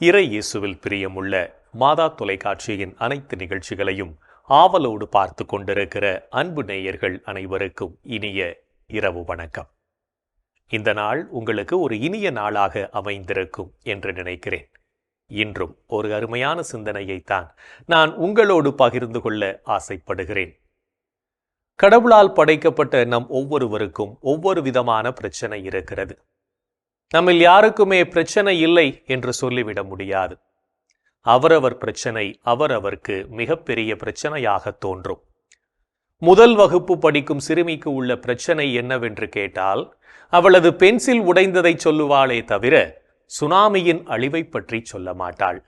இறை இயேசுவில் பிரியமுள்ள மாதா தொலைக்காட்சியின் அனைத்து நிகழ்ச்சிகளையும் ஆவலோடு பார்த்து கொண்டிருக்கிற அன்பு நேயர்கள் அனைவருக்கும் இனிய இரவு வணக்கம். இந்த நாள் உங்களுக்கு ஒரு இனிய நாளாக அமைந்திருக்கும் என்று நினைக்கிறேன். இன்றும் ஒரு அருமையான சிந்தனையைத்தான் நான் உங்களோடு பகிர்ந்து கொள்ள ஆசைப்படுகிறேன். கடவுளால் படைக்கப்பட்ட நம் ஒவ்வொருவருக்கும் ஒவ்வொரு விதமான பிரச்சனை இருக்கிறது. நம்மில் யாருக்குமே பிரச்சனை இல்லை என்று சொல்லிவிட முடியாது. அவரவர் பிரச்சனை அவரவருக்கு மிகப்பெரிய பிரச்சனையாக தோன்றும். முதல் வகுப்பு படிக்கும் சிறுமிக்கு உள்ள பிரச்சனை என்னவென்று கேட்டால், அவளது பென்சில் உடைந்ததை சொல்லுவாளே தவிர சுனாமியின் அழிவை பற்றி சொல்ல மாட்டாள்.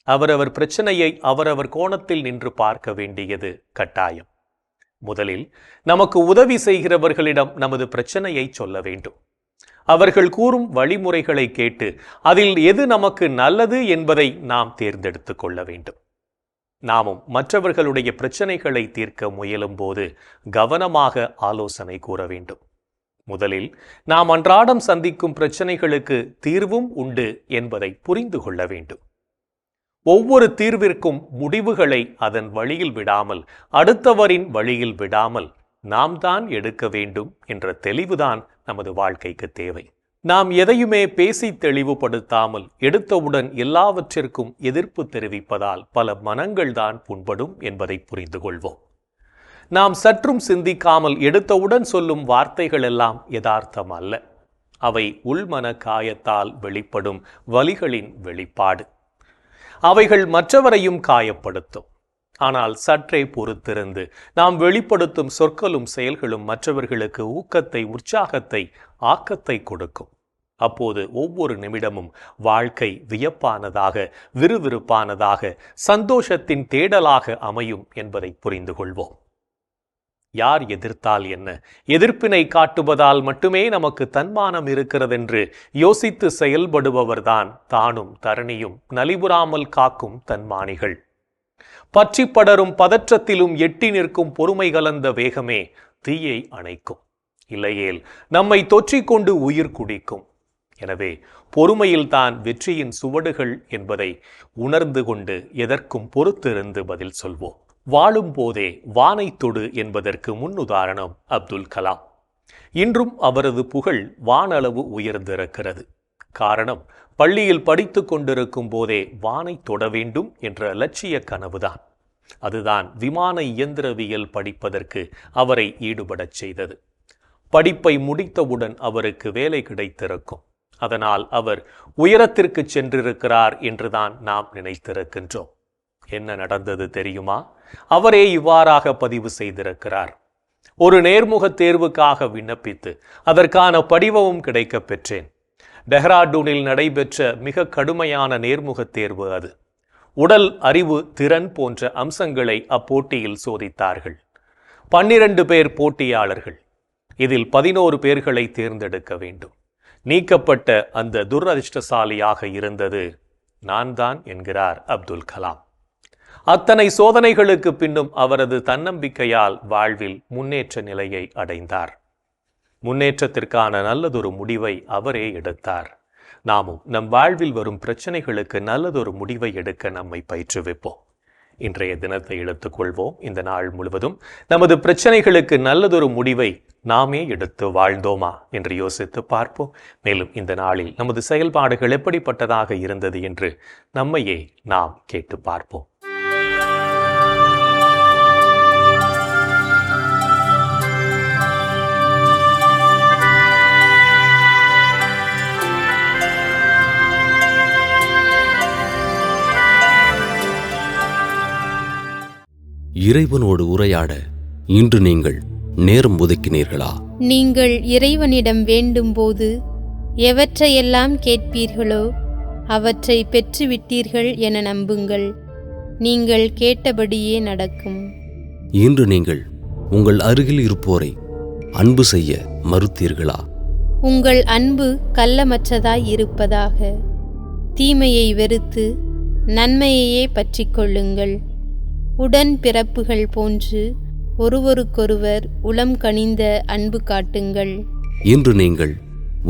அவரவர் பிரச்சனையை அவரவர் கோணத்தில் நின்று பார்க்க வேண்டியது கட்டாயம். முதலில் நமக்கு உதவி செய்கிறவர்களிடம் நமது பிரச்சனையை சொல்ல வேண்டும். அவர்கள் கூறும் வழிமுறைகளை கேட்டு அதில் எது நமக்கு நல்லது என்பதை நாம் தேர்ந்தெடுத்து கொள்ள வேண்டும். நாமும் மற்றவர்களுடைய பிரச்சனைகளை தீர்க்க முயலும் போது கவனமாக ஆலோசனை கூற வேண்டும். முதலில் நாம் அன்றாடம் சந்திக்கும் பிரச்சனைகளுக்கு தீர்வும் உண்டு என்பதை புரிந்து கொள்ள வேண்டும். ஒவ்வொரு தீர்விற்கும் முடிவுகளை அதன் வழியில் விடாமல், அடுத்தவரின் வழியில் விடாமல் நாம் தான் எடுக்க வேண்டும் என்ற தெளிவுதான் நமது வாழ்க்கைக்கு தேவை. நாம் எதையுமே பேசி தெளிவுபடுத்தாமல் எடுத்தவுடன் எல்லாவற்றிற்கும் எதிர்ப்பு தெரிவிப்பதால் பல மனங்கள் தான் புண்படும் என்பதை புரிந்து கொள்வோம். நாம் சற்றும் சிந்திக்காமல் எடுத்தவுடன் சொல்லும் வார்த்தைகள் எல்லாம் யதார்த்தம் அல்ல. அவை உள்மன காயத்தால் வெளிப்படும் வலிகளின் வெளிப்பாடு. அவைகள் மற்றவரையும் காயப்படுத்தும். ஆனால் சற்றே பொறுத்திருந்து நாம் வெளிப்படுத்தும் சொற்களும் செயல்களும் மற்றவர்களுக்கு ஊக்கத்தை, உற்சாகத்தை, ஆக்கத்தை கொடுக்கும். அப்போது ஒவ்வொரு நிமிடமும் வாழ்க்கை வியப்பானதாக, விறுவிறுப்பானதாக, சந்தோஷத்தின் தேடலாக அமையும் என்பதை புரிந்து கொள்வோம். யார் எதிர்த்தால் என்ன, எதிர்ப்பினை காட்டுவதால் மட்டுமே நமக்கு தன்மானம் இருக்கிறதென்று யோசித்து செயல்படுபவர்தான் தானும் தரணியும் நலிவுறாமல் காக்கும் தன்மானிகள். பற்றி படரும் பதற்றத்திலும் எட்டி நிற்கும் பொறுமை கலந்த வேகமே தீயை அணைக்கும். இல்லையேல் நம்மை தொற்றிக்கொண்டு உயிர் குடிக்கும். எனவே பொறுமையில்தான் வெற்றியின் சுவடுகள் என்பதை உணர்ந்து கொண்டு எதற்கும் பொறுத்திருந்து பதில் சொல்வோம். வாழும் போதே வானை தொடு என்பதற்கு முன்னுதாரணம் அப்துல் கலாம். இன்றும் அவரது புகழ் வானளவு உயர்ந்திருக்கிறது. காரணம், பள்ளியில் படித்து கொண்டிருக்கும் போதே வானை தொட வேண்டும் என்ற லட்சிய கனவுதான். அதுதான் விமான இயந்திரவியல் படிப்பதற்கு அவரை ஈடுபடச் செய்தது. படிப்பை முடித்தவுடன் அவருக்கு வேலை கிடைத்திருக்கும். அதனால் அவர் உயரத்திற்கு சென்றிருக்கிறார் என்றுதான் நாம் நினைத்திருக்கின்றோம். என்ன நடந்தது தெரியுமா? அவரே இவ்வாறாக பதிவு செய்திருக்கிறார். ஒரு நேர்முக தேர்வுக்காக விண்ணப்பித்து அதற்கான படிவமும் கிடைக்கப் பெற்றேன். டெஹ்ராடூனில் நடைபெற்ற மிக கடுமையான நேர்முக தேர்வு அது. உடல், அறிவு, திறன் போன்ற அம்சங்களை அப்போட்டியில் சோதித்தார்கள். 12 பேர் போட்டியாளர்கள். இதில் 11 பேர்களை தேர்ந்தெடுக்க வேண்டும். நீக்கப்பட்ட அந்த துரதிர்ஷ்டசாலியாக இருந்தது நான் தான் என்கிறார் அப்துல் கலாம். அத்தனை சோதனைகளுக்கு பின்னும் அவரது தன்னம்பிக்கையால் வாழ்வில் முன்னேற்ற நிலையை அடைந்தார். முன்னேற்றத்திற்கான நல்லதொரு முடிவை அவரே எடுத்தார். நாமும் நம் வாழ்வில் வரும் பிரச்சனைகளுக்கு நல்லதொரு முடிவை எடுக்க நம்மை பயிற்றுவிப்போம். இன்றைய தினத்தை எடுத்துக்கொள்வோம். இந்த நாள் முழுவதும் நமது பிரச்சனைகளுக்கு நல்லதொரு முடிவை நாமே எடுத்து வாழ்ந்தோமா என்று யோசித்து பார்ப்போம். மேலும் இந்த நாளில் நமது செயல்பாடுகள் எப்படிப்பட்டதாக இருந்தது என்று நம்மையே நாம் கேட்டு பார்ப்போம். இறைவனோடு உரையாட இன்று நீங்கள் நேரம் ஒதுக்கினீர்களா? நீங்கள் இறைவனிடம் வேண்டும்போது எவற்றையெல்லாம் கேட்பீர்களோ அவற்றை பெற்றுவிட்டீர்கள் என நம்புங்கள். நீங்கள் கேட்டபடியே நடக்கும். இன்று நீங்கள் உங்கள் அருகில் இருப்போரை அன்பு செய்ய மறுத்தீர்களா? உங்கள் அன்பு கள்ளமற்றதாய் இருப்பதாக. தீமையை வெறுத்து நன்மையையே பற்றிக் கொள்ளுங்கள். உடன் பிறப்புகள் போன்று ஒருவருக்கொருவர் உளம் கனிந்த அன்பு காட்டுங்கள். இன்று நீங்கள்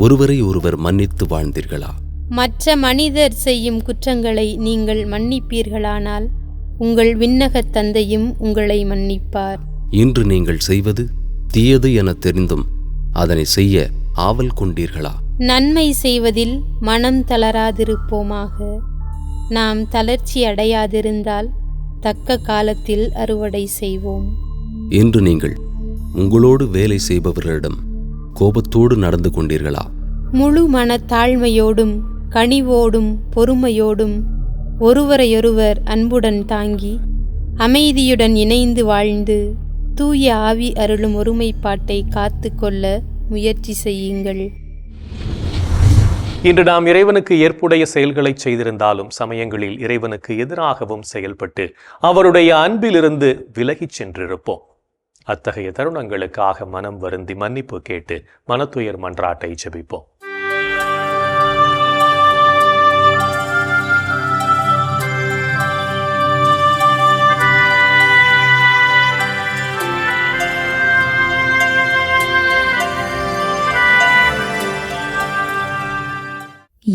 ஒருவரை ஒருவர் மன்னித்து வாழ்ந்தீர்களா? மற்ற மனிதர் செய்யும் குற்றங்களை நீங்கள் மன்னிப்பீர்களானால் உங்கள் விண்ணகத் தந்தையும் உங்களை மன்னிப்பார். இன்று நீங்கள் செய்வது தீயது என தெரிந்தும் அதனை செய்ய ஆவல் கொண்டீர்களா? நன்மை செய்வதில் மனம் தளராதிருப்போமாக. நாம் தளர்ச்சி அடையாதிருந்தால் தக்க காலத்தில் அறுவடை செய்வோம். இன்று நீங்கள் உங்களோடு வேலை செய்பவர்களிடம் கோபத்தோடு நடந்து கொண்டீர்களா? முழு மனத்தாழ்மையோடும் கனிவோடும் பொறுமையோடும் ஒருவரையொருவர் அன்புடன் தாங்கி அமைதியுடன் இணைந்து வாழ்ந்து தூய ஆவி அருளும் ஒருமைப்பாட்டை காத்து கொள்ள முயற்சி செய்யுங்கள். இன்று நாம் இறைவனுக்கு ஏற்புடைய செயல்களை செய்திருந்தாலும் சமயங்களில் இறைவனுக்கு எதிராகவும் செயல்பட்டு அவருடைய அன்பிலிருந்து விலகிச் சென்றிருப்போம். அத்தகைய தருணங்களுக்காக மனம் வருந்தி மன்னிப்பு கேட்டு மனத்துயர் மன்றாட்டை ஜெபிப்போம்.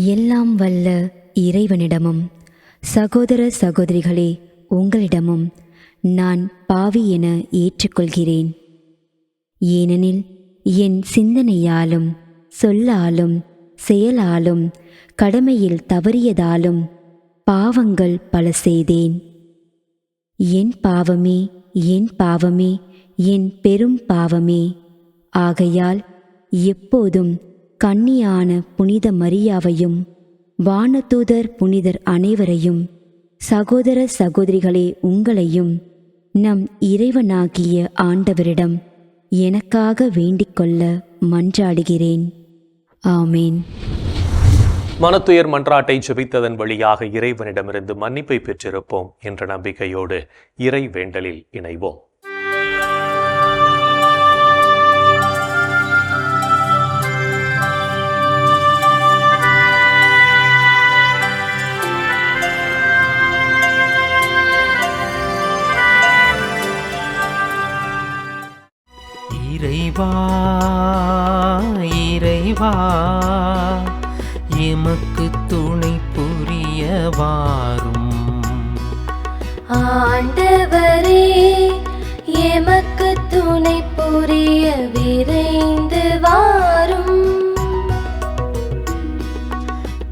எல்லாம் வல்ல இறைவனிடமும் சகோதர சகோதரிகளே உங்களிடமும் நான் பாவி என ஏற்றுக்கொள்கிறேன். ஏனெனில் என் சிந்தனையாலும் சொல்லாலும் செயலாலும் கடமையில் தவறியதாலும் பாவங்கள் பல செய்தேன். என் பாவமே என் பாவமே என் பெரும் பாவமே. ஆகையால் எப்போதும் கன்னியான புனித மரியாவையும் வானதூதர் புனிதர் அனைவரையும் சகோதர சகோதரிகளே உங்களையும் நம் இறைவனாகிய ஆண்டவரிடம் எனக்காக வேண்டிக்கொள்ள மன்றாடுகிறேன். ஆமேன். மனத்துயர் மன்றாட்டை ஜெபித்ததன் வழியாக இறைவனிடமிருந்து மன்னிப்பை பெற்றிருப்போம் என்ற நம்பிக்கையோடு இறை வேண்டலில் இணைவோம். இறைவா இறைவா எமக்கு துணை புரிய வாரும். ஆண்டவரே எமக்கு துணை புரிய விரைந்து வாரும்.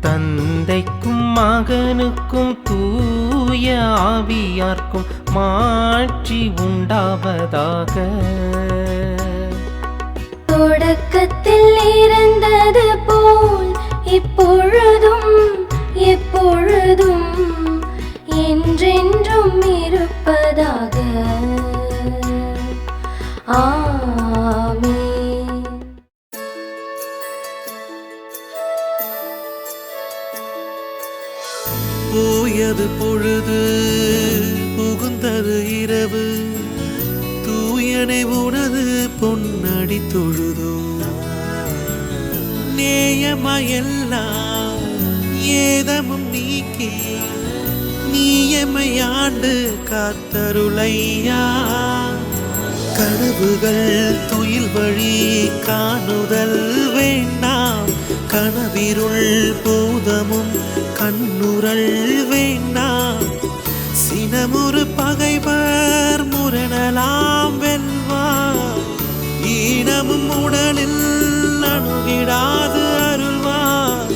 தந்தைக்கும் மகனுக்கும் தூய ஆவியார்க்கும் மாட்சி உண்டாவதாக. தொடக்கத்தில் இருந்தது போல் இப்பொழுதும் எப்பொழுதும் என்றென்றும் இருப்பதாக. ஆமென். போயது பொழுது புகுந்தது இரவு, தூயனை உனது பொன்னடி தொழுதோ. நேயமையெல்லாம் ஏதமும் நீக்கி நீயமையாண்டு காத்தருளையா. கனவுகள் துயில் வழி காணுதல் வேண்டாம், கனவிருள் பூதமும் கண்ணுரல் வேண்டாம். சினமுறு பகைவர் முரணலாம் வெல்வார், ஈனமும் உடலில் அணுகிடாது அருள்வார்.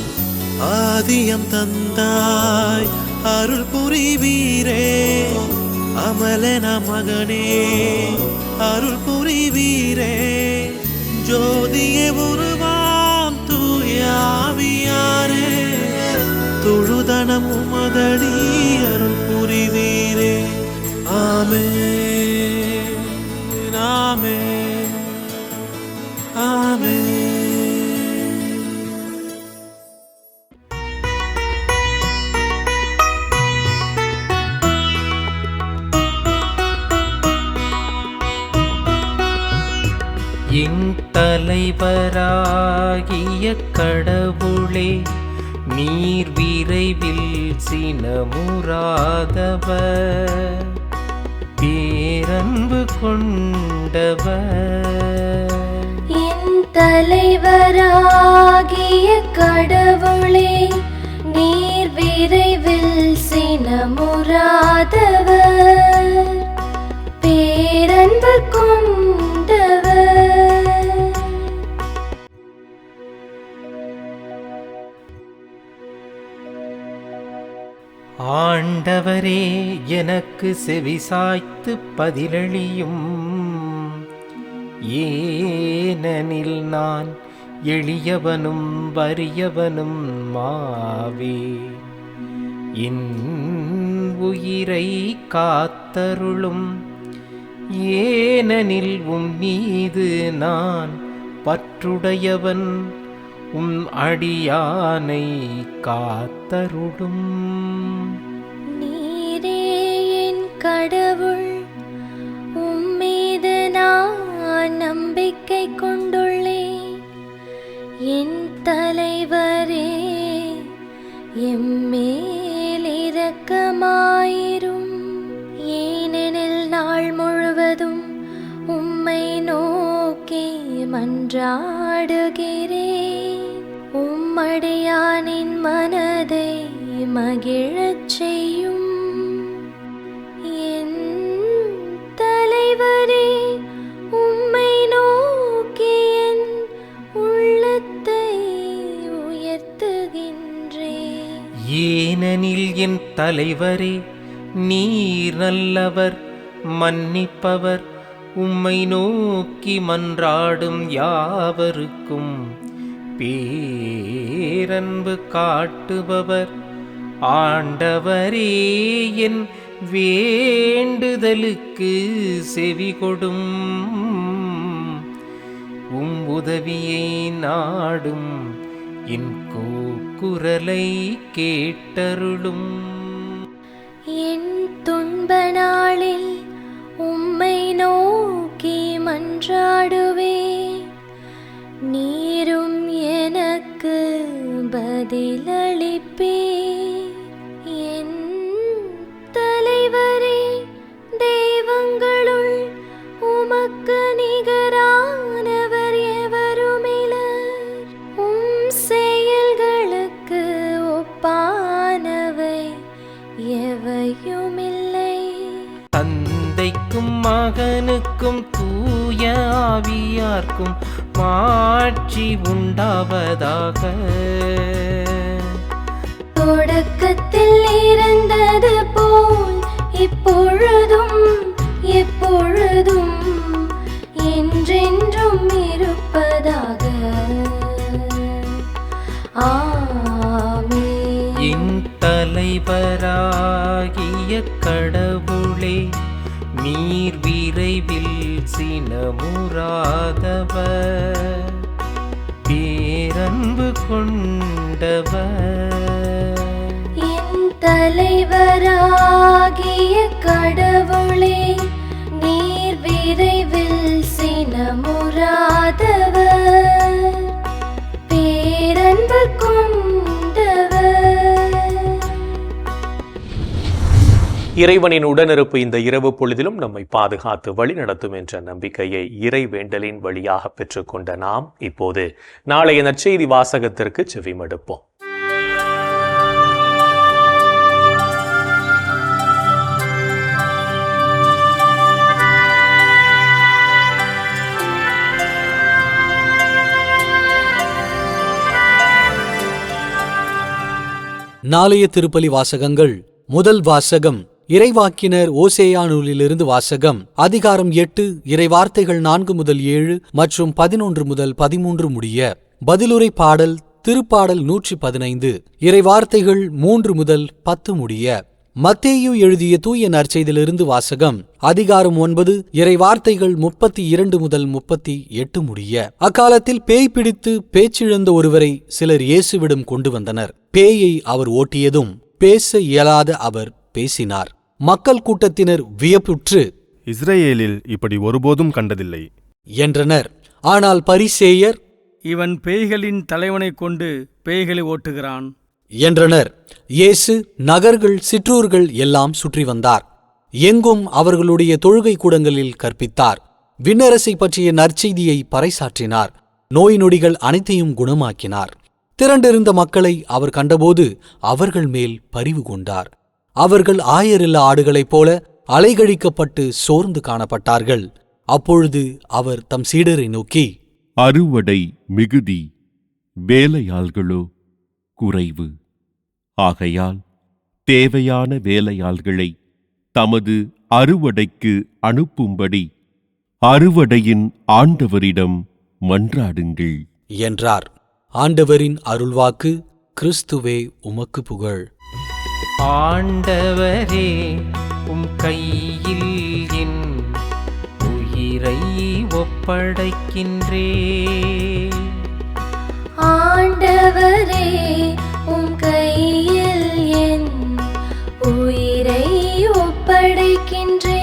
ஆதியம் தந்தாய் அருள் புரிவீரே, அமலன மகனே அருள் புரிவீரே. ஜோதியே உருவாம் தூயாவியாரே, தொழுதனம் உமதடி அருள் புரிவீரே. ஆமென் ஆமென் ஆமென். என் தலைவராகிய கடவுளே, நீர் விரைவில் சினமுறாதவர், பேரன்பு கொண்டவர். என் தலைவராகிய கடவுளே, ஆண்டவரே எனக்கு செவிசாய்த்து பதிலளியும். ஏனெனில் நான் எளியவனும் வறியவனும் மாவே. என் உயிரை காத்தருளும். ஏனெனில் உம் மீது நான் பற்றுடையவன். உம் அடியானை காத்தருளும். நீரே என் கடவுள், உம்மீது நான் நம்பிக்கை கொண்டுள்ளேன். என் தலைவரே, எம்மேல் இரக்கமாயிரும். ஏனெனில் நாள் முழுவதும் உம்மை நோக்கி மன்றாடுகிறேன். உம்மடியானின் மனதை மகிழச் செய்யும். என் தலைவரே, உம்மை நோக்கி என் உள்ளத்தை உயர்த்துகின்றேன். ஏனெனில் என் தலைவரே, நீர் நல்லவர், மன்னிப்பவர். உம்மை நோக்கி மன்றாடும் யாவருக்கும் பேரன்பு காட்டுபவர். ஆண்டவரே, என் வேண்டுதலுக்கு செவிகொடும். உம் உதவியை நாடும் என் கூக்குரலை கேட்டருளும். என் துன்ப நாளில் உம்மை நோக்கி மன்றாடுவேன். நீரும் எனக்கு பதிலளிப்பீர். என் தலைவரே, தெய்வங்களுள் உமக்கு நிகரானவர் எவருமிலர். உம் செயல்களுக்கு ஒப்பானவை எவையுமில்லை. தந்தைக்கும் மகனுக்கும் தூய ஆவியார்க்கும் மாட்சி உண்டாவதாக. தொடக்கத்தில் இருந்தது போல் இப்பொழுதும் எப்பொழுதும் என்றென்றும் இருப்பதாக. ஆமென். என் தலைவராகிய கடவுளே, நீர் விரைவில் சினமுறாதவர், பேரன்பு கொண்டவர். என் தலைவராகிய கடவுளே, நீர் விரைவில் சினமுறாதவர், பேரன்பு கொண்டவர். இறைவனின் உடனிருப்பு இந்த இரவு பொழுதிலும் நம்மை பாதுகாத்து வழிநடத்தும் என்ற நம்பிக்கையை இறை வேண்டலின் வழியாக பெற்றுக்கொண்ட நாம் இப்போது நாளைய நற்செய்தி வாசகத்திற்கு செவிமடுப்போம். நாளைய திருப்பலி வாசகங்கள். முதல் வாசகம் இறைவாக்கினர் ஓசேயா நூலிலிருந்து வாசகம். அதிகாரம் 8, இறைவார்த்தைகள் 4 முதல் 7 மற்றும் 11 முதல் 13 முடிய. பதிலுரை பாடல் திருப்பாடல் 115, இறைவார்த்தைகள் 3 முதல் 10 முடிய. மத்தேயு எழுதிய தூய நற்செய்தியிலிருந்து வாசகம். அதிகாரம் 9, இறைவார்த்தைகள் 32 முதல் 38 முடிய. அக்காலத்தில் பேய் பிடித்து பேச்சிழந்த ஒருவரை சிலர் இயேசுவிடம் கொண்டு வந்தனர். பேயை அவர் ஓட்டியதும் பேச இயலாத அவர் பேசினார். மக்கள் கூட்டத்தினர் வியப்புற்று, இஸ்ரேலில் இப்படி ஒருபோதும் கண்டதில்லை என்றனர். ஆனால் பரிசேயர், இவன் பேய்களின் தலைவனைக் கொண்டு பேய்களை ஓட்டுகிறான் என்றனர். இயேசு நகர்கள் சிற்றூர்கள் எல்லாம் சுற்றி வந்தார். எங்கும் அவர்களுடைய தொழுகை கூடங்களில் கற்பித்தார். விண்ணரசை பற்றிய நற்செய்தியை பறைசாற்றினார். நோய் நொடிகள் அனைத்தையும் குணமாக்கினார். திரண்டிருந்த மக்களை அவர் கண்டபோது அவர்கள் மேல் பரிவு கொண்டார். அவர்கள் ஆயரில்லா ஆடுகளைப் போல அலைகழிக்கப்பட்டு சோர்ந்து காணப்பட்டார்கள். அப்பொழுது அவர் தம் சீடரை நோக்கி, அறுவடை மிகுதி, வேலையாள்களோ குறைவு. ஆகையால் தேவையான வேலையாள்களை தமது அறுவடைக்கு அனுப்பும்படி அறுவடையின் ஆண்டவரிடம் மன்றாடுங்கள் என்றார். ஆண்டவரின் அருள்வாக்கு. கிறிஸ்துவே உமக்கு புகழ். ஆண்டவரே, உம் கையில் என் உயிரை ஒப்படைக்கின்றே. ஆண்டவரே, உம் கையில் என் உயிரை ஒப்படைக்கின்றே.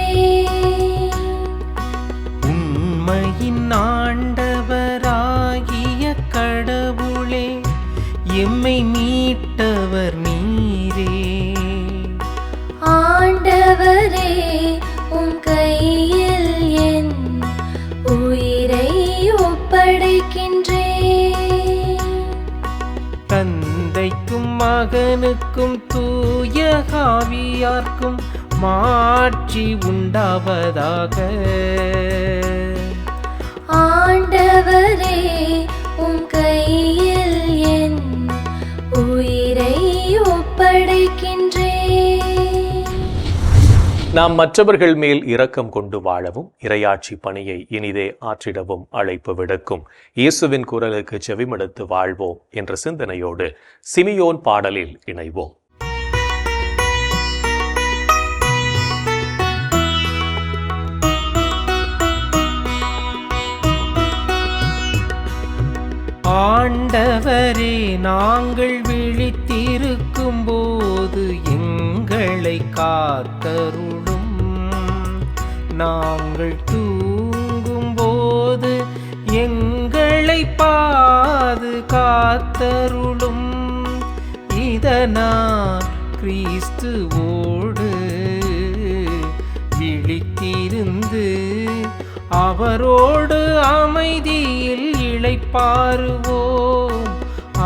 உண்மையின் ஆண்டவராகிய கடவுளே, எம்மை மீட்டவர் நீரே. ஆண்டவரே, உம் கையில் என் உயிரை ஒப்படைக்கின்றே. தந்தைக்கும் மகனுக்கும் தூய ஆவியார்க்கும் மாட்சி உண்டாவதாக. ஆண்டவரே, உம் கையில் என் உயிரை ஒப்படைக்கின்றே. நாம் மற்றவர்கள் மேல் இரக்கம் கொண்டு வாழவும் இறையாட்சி பணியை இனிதே ஆற்றிடவும் அழைப்பு விடுக்கும் இயேசுவின் குரலுக்கு செவிமடுத்து வாழ்வோம் என்ற சிந்தனையோடு சிமியோன் பாடலில் இணைவோம். ஆண்டவரே, நாங்கள் விழித்திருக்கும் போது எங்களை காத்தருளும். நாங்கள் தூங்கும் போது எங்களை பாதுகாத்தருளும். இதனால் கிறிஸ்துவோடு விழித்திருந்து அவரோடு அமைதியில் இளைப்பாறுவோம்.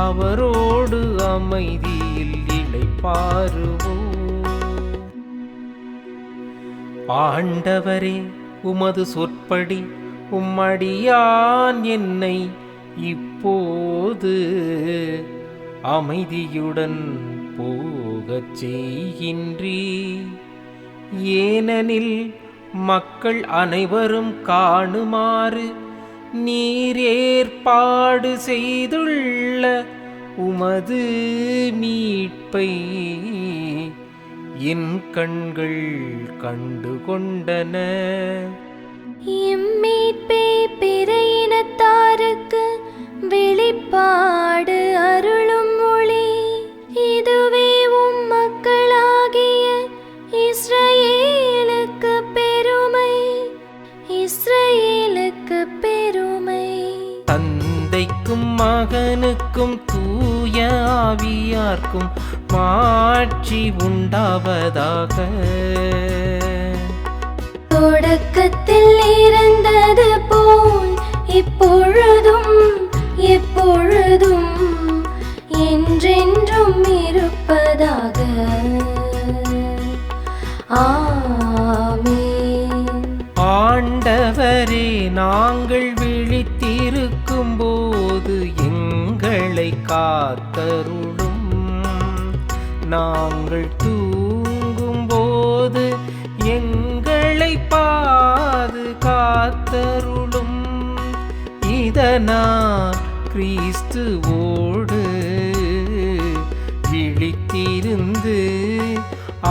அவரோடு அமைதியில் இளைப்பாறுவோம். ஆண்டவரே, உமது சொற்படி உம்மடியான் என்னை இப்போது அமைதியுடன் போகச் செய்கின்றீர். ஏனெனில் மக்கள் அனைவரும் காணுமாறு நீர் ஏற்பாடு செய்துள்ள உமது மீட்பை என் கண்கள் கண்டு கொண்டன. இம்மீட்பே பிற இனத்தாருக்கு வெளிப்பாடு அருளும் ஒளி. இதுவே உம் மக்களாகிய இஸ்ரவேலுக்கு பெருமை. இஸ்ரவேலுக்கு பெருமை. தந்தைக்கும் மகனுக்கும் தூய ஆவியார்க்கும் மாட்சி உண்டாவதாக. தொடக்கத்தில் இருந்தது போல் இப்பொழுதும் எப்பொழுதும் என்றென்றும் இருப்பதாக. ஆமென். ஆண்டவரே, நாங்கள் விழித்திருக்கும் போது எங்களை காத்தருளும். நாங்கள் தூங்கும் போது எங்களை பாதுகாத்தருளும். இதனால் கிறிஸ்துவோடு விழித்திருந்து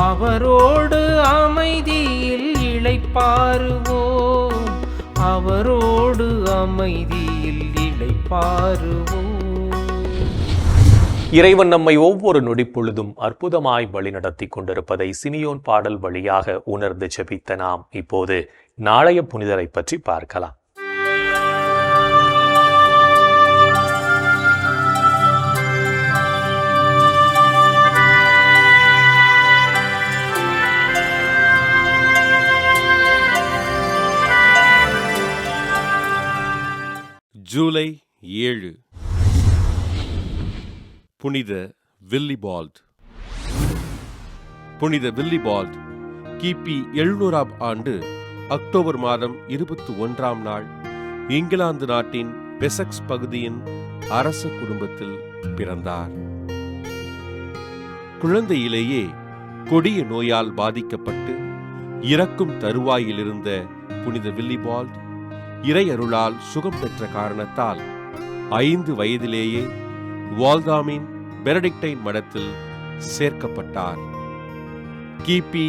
அவரோடு அமைதியில் இளைப்பாறுவோம். அவரோடு அமைதியில் இளைப்பாறுவோம். இறைவன் நம்மை ஒவ்வொரு நொடிப்பொழுதும் அற்புதமாய் வழிநடத்தி கொண்டிருப்பதை சிமியோன் பாடல் வழியாக உணர்ந்து ஜெபித்த நாம் இப்போது நாளைய புனிதரை பற்றி பார்க்கலாம். ஜூலை 7 புனித வில்லிபால்ட். புனித வில்லிபால்ட் கிபி 700ஆம் ஆண்டு அக்டோபர் மாதம் 21ஆம் நாள் இங்கிலாந்து நாட்டின் வெசக்ஸ் பகுதியின் அரச குடும்பத்தில் பிறந்தார். குழந்தையிலேயே கொடிய நோயால் பாதிக்கப்பட்டு இறக்கும் தருவாயிலிருந்த புனித வில்லிபால்ட் இறை அருளால் சுகம் பெற்ற காரணத்தால் 5 வயதிலேயே வால்தாமின் பெனடிக்டைன் மடத்தில் சேர்க்கப்பட்டார். கிபி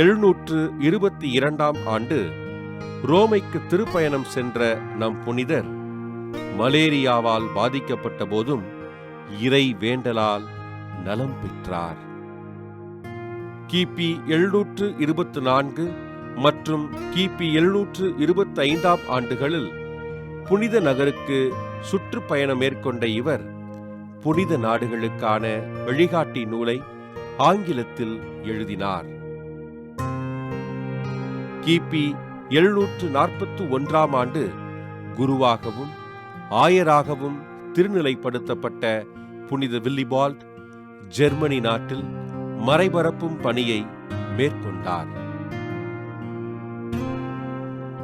722 ஆண்டு ரோமைக்கு திருப்பயணம் சென்ற நம் புனிதர் மலேரியாவால் பாதிக்கப்பட்ட போதும் இறை வேண்டலால் நலம் பெற்றார். கிபி 724 மற்றும் கிபி 725 ஆண்டுகளில் புனித நகருக்கு சுற்றுப்பயணம் மேற்கொண்ட இவர் புனித நாடுகளுக்கான வழிகாட்டி நூலை ஆங்கிலத்தில் எழுதினார். கிபி 741 ஆண்டு குருவாகவும் ஆயராகவும் திருநிலைப்படுத்தப்பட்ட புனித வில்லிபால்ட் ஜெர்மனி நாட்டில் மறைபரப்பும் பணியை மேற்கொண்டார்.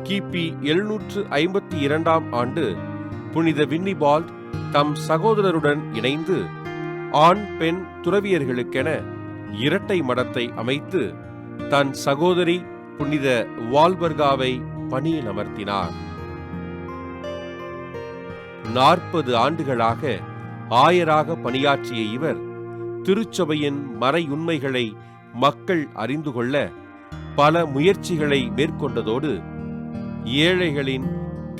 கிபி 752 ஆண்டு புனித வில்லிபால்ட் தம் சகோதரருடன் இணைந்து ஆண் பெண் துறவியர்களுக்கென இரட்டை மடத்தை அமைத்து தன் சகோதரி புனித வால்பர்காவை பணியில் அமர்த்தினார். 40 ஆண்டுகளாக ஆயராக பணியாற்றிய இவர் திருச்சபையின் மறையுண்மைகளை மக்கள் அறிந்து கொள்ள பல முயற்சிகளை மேற்கொண்டதோடு ஏழைகளின்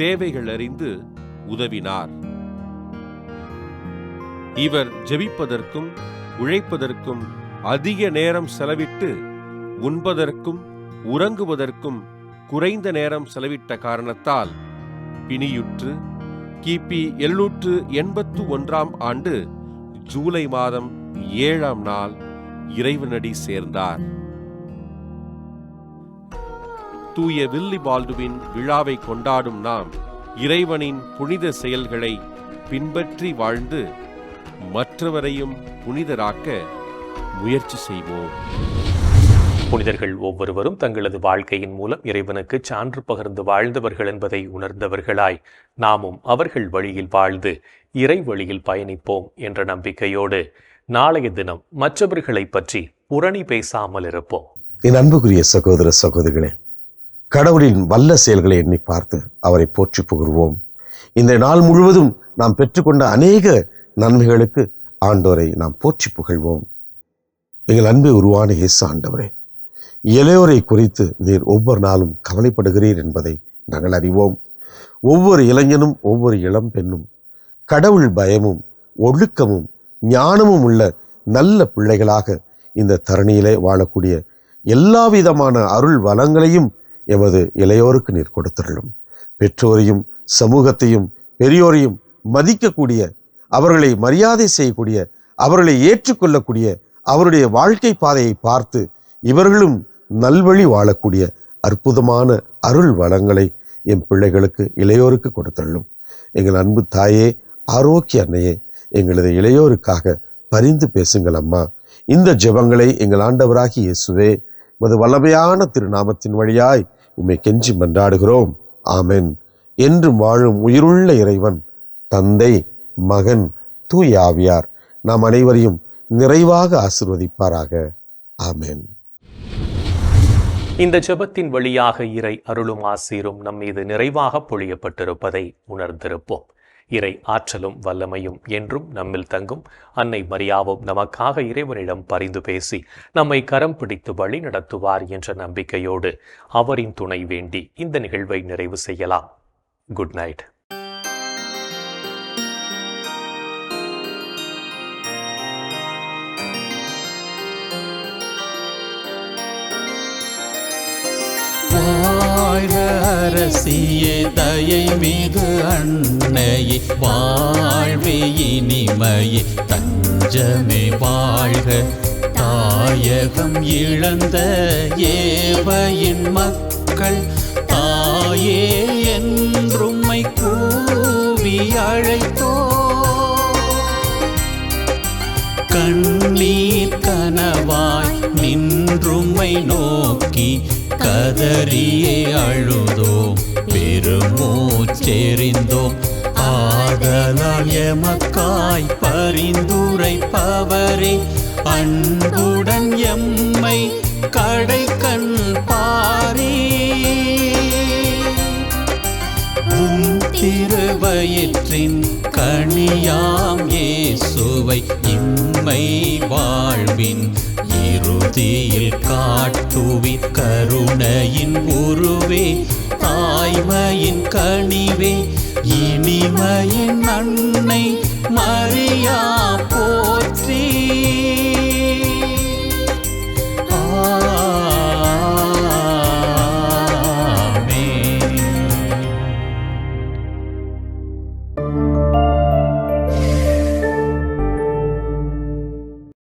தேவைகள் அறிந்து உதவினார். இவர் ஜெபிப்பதற்கும் உழைப்பதற்கும் அதிக நேரம் செலவிட்டு உண்பதற்கும் உறங்குவதற்கும் குறைந்த நேரம் செலவிட்ட காரணத்தால் பிணியுற்று கிபி 781 ஆண்டு ஜூலை மாதம் 7ஆம் நாள் இறைவனடி சேர்ந்தார். தூய வில்லிபால்டுவின் விழாவை கொண்டாடும் நாம் இறைவனின் புனித செயல்களை பின்பற்றி வாழ்ந்து மற்றவரையும் புனிதராக்க முயற்சி செய்வோம். புனிதர்கள் ஒவ்வொருவரும் தங்களது வாழ்க்கையின் மூலம் இறைவனுக்கு சான்று பகிர்ந்து வாழ்ந்தவர்கள் என்பதை உணர்ந்தவர்களாய் நாமும் அவர்கள் வழியில் வாழ்ந்து இறை வழியில் பயணிப்போம் என்ற நம்பிக்கையோடு நாளைய தினம் மற்றவர்களை பற்றி புரணி பேசாமல் இருப்போம். என் அன்புக்குரிய சகோதர சகோதரிகளே, கடவுளின் வல்ல செயல்களை எண்ணி பார்த்து அவரை போற்றி புகழ்வோம். இந்த நாள் முழுவதும் நாம் பெற்றுக்கொண்ட அநேக நன்மைகளுக்கு ஆண்டோரை நாம் போற்றி புகழ்வோம். எங்கள் அன்பு உருவான இயேசு ஆண்டவரே, இளையோரை குறித்து நீர் ஒவ்வொரு நாளும் கவலைப்படுகிறீர் என்பதை நாங்கள் அறிவோம். ஒவ்வொரு இளைஞனும் ஒவ்வொரு இளம் பெண்ணும் கடவுள் பயமும் ஒழுக்கமும் ஞானமும் உள்ள நல்ல பிள்ளைகளாக இந்த தரணியிலே வாழக்கூடிய எல்லா விதமான அருள் வளங்களையும் எமது இளையோருக்கு நீர் கொடுத்துள்ளும். பெற்றோரையும் சமூகத்தையும் பெரியோரையும் மதிக்கக்கூடிய, அவர்களை மரியாதை செய்யக்கூடிய, அவர்களை ஏற்றுக்கொள்ளக்கூடிய அவருடைய வாழ்க்கை பாதையை பார்த்து இவர்களும் நல்வழி வாழக்கூடிய அற்புதமான அருள் வளங்களை என் பிள்ளைகளுக்கு இளையோருக்கு கொடுத்துள்ளும். எங்கள் அன்பு தாயே, ஆரோக்கிய அன்னையே, எங்களது இளையோருக்காக பரிந்து பேசுங்கள் அம்மா. இந்த ஜெபங்களை எங்கள் ஆண்டவராகி இயேசுவே மது வல்லமையான திருநாமத்தின் வழியாய் உம்மை கெஞ்சி மன்றாடுகிறோம். ஆமென். என்றும் வாழும் உயிருள்ள இறைவன் தந்தை, மகன், தூய ஆவியார் நாம் அனைவரையும் நிறைவாக ஆசீர்வதிப்பாராக. ஆமென். இந்த ஜெபத்தின் வழியாக இறை அருளும் ஆசீரும் நம் மீது நிறைவாக பொழியப்பட்டிருப்பதை உணர்ந்திருப்போம். இறை ஆற்றலும் வல்லமையும் என்றும் நம்மில் தங்கும். அன்னை மரியாவும் நமக்காக இறைவனிடம் பரிந்து பேசி நம்மை கரம் பிடித்து வழி நடத்துவார் என்ற நம்பிக்கையோடு அவரின் துணை வேண்டி இந்த நிகழ்வை நிறைவு செய்யலாம். Good night. அரசியே தயை மிகு அன்னையே, வாழ்வே இனிமையே, தஞ்சமே வாழ்க. தாயகம் இழந்த ஏவையின் மக்கள் தாயே என்றும்மை கூவி அழைத்தோ. கண்ணீர் கனவாய் நின்றும்மை நோக்கி கதறியே அழுதோம், பெருமூச்செறிந்தோம். ஆதலால் எமக்காய் பரிந்துரைப்பவரே, அன்புடன் எம்மை கடைக்கண் பாரே. உம் திருவயிற்றின் கனியாம் இயேசுவை இம்மை வாழ்வின் இறுதியில் காட்டுவிற் கருணையின் உருவே, தாய்மையின் கனிவே, இனிமையின் அன்னை மரியா போற்றி.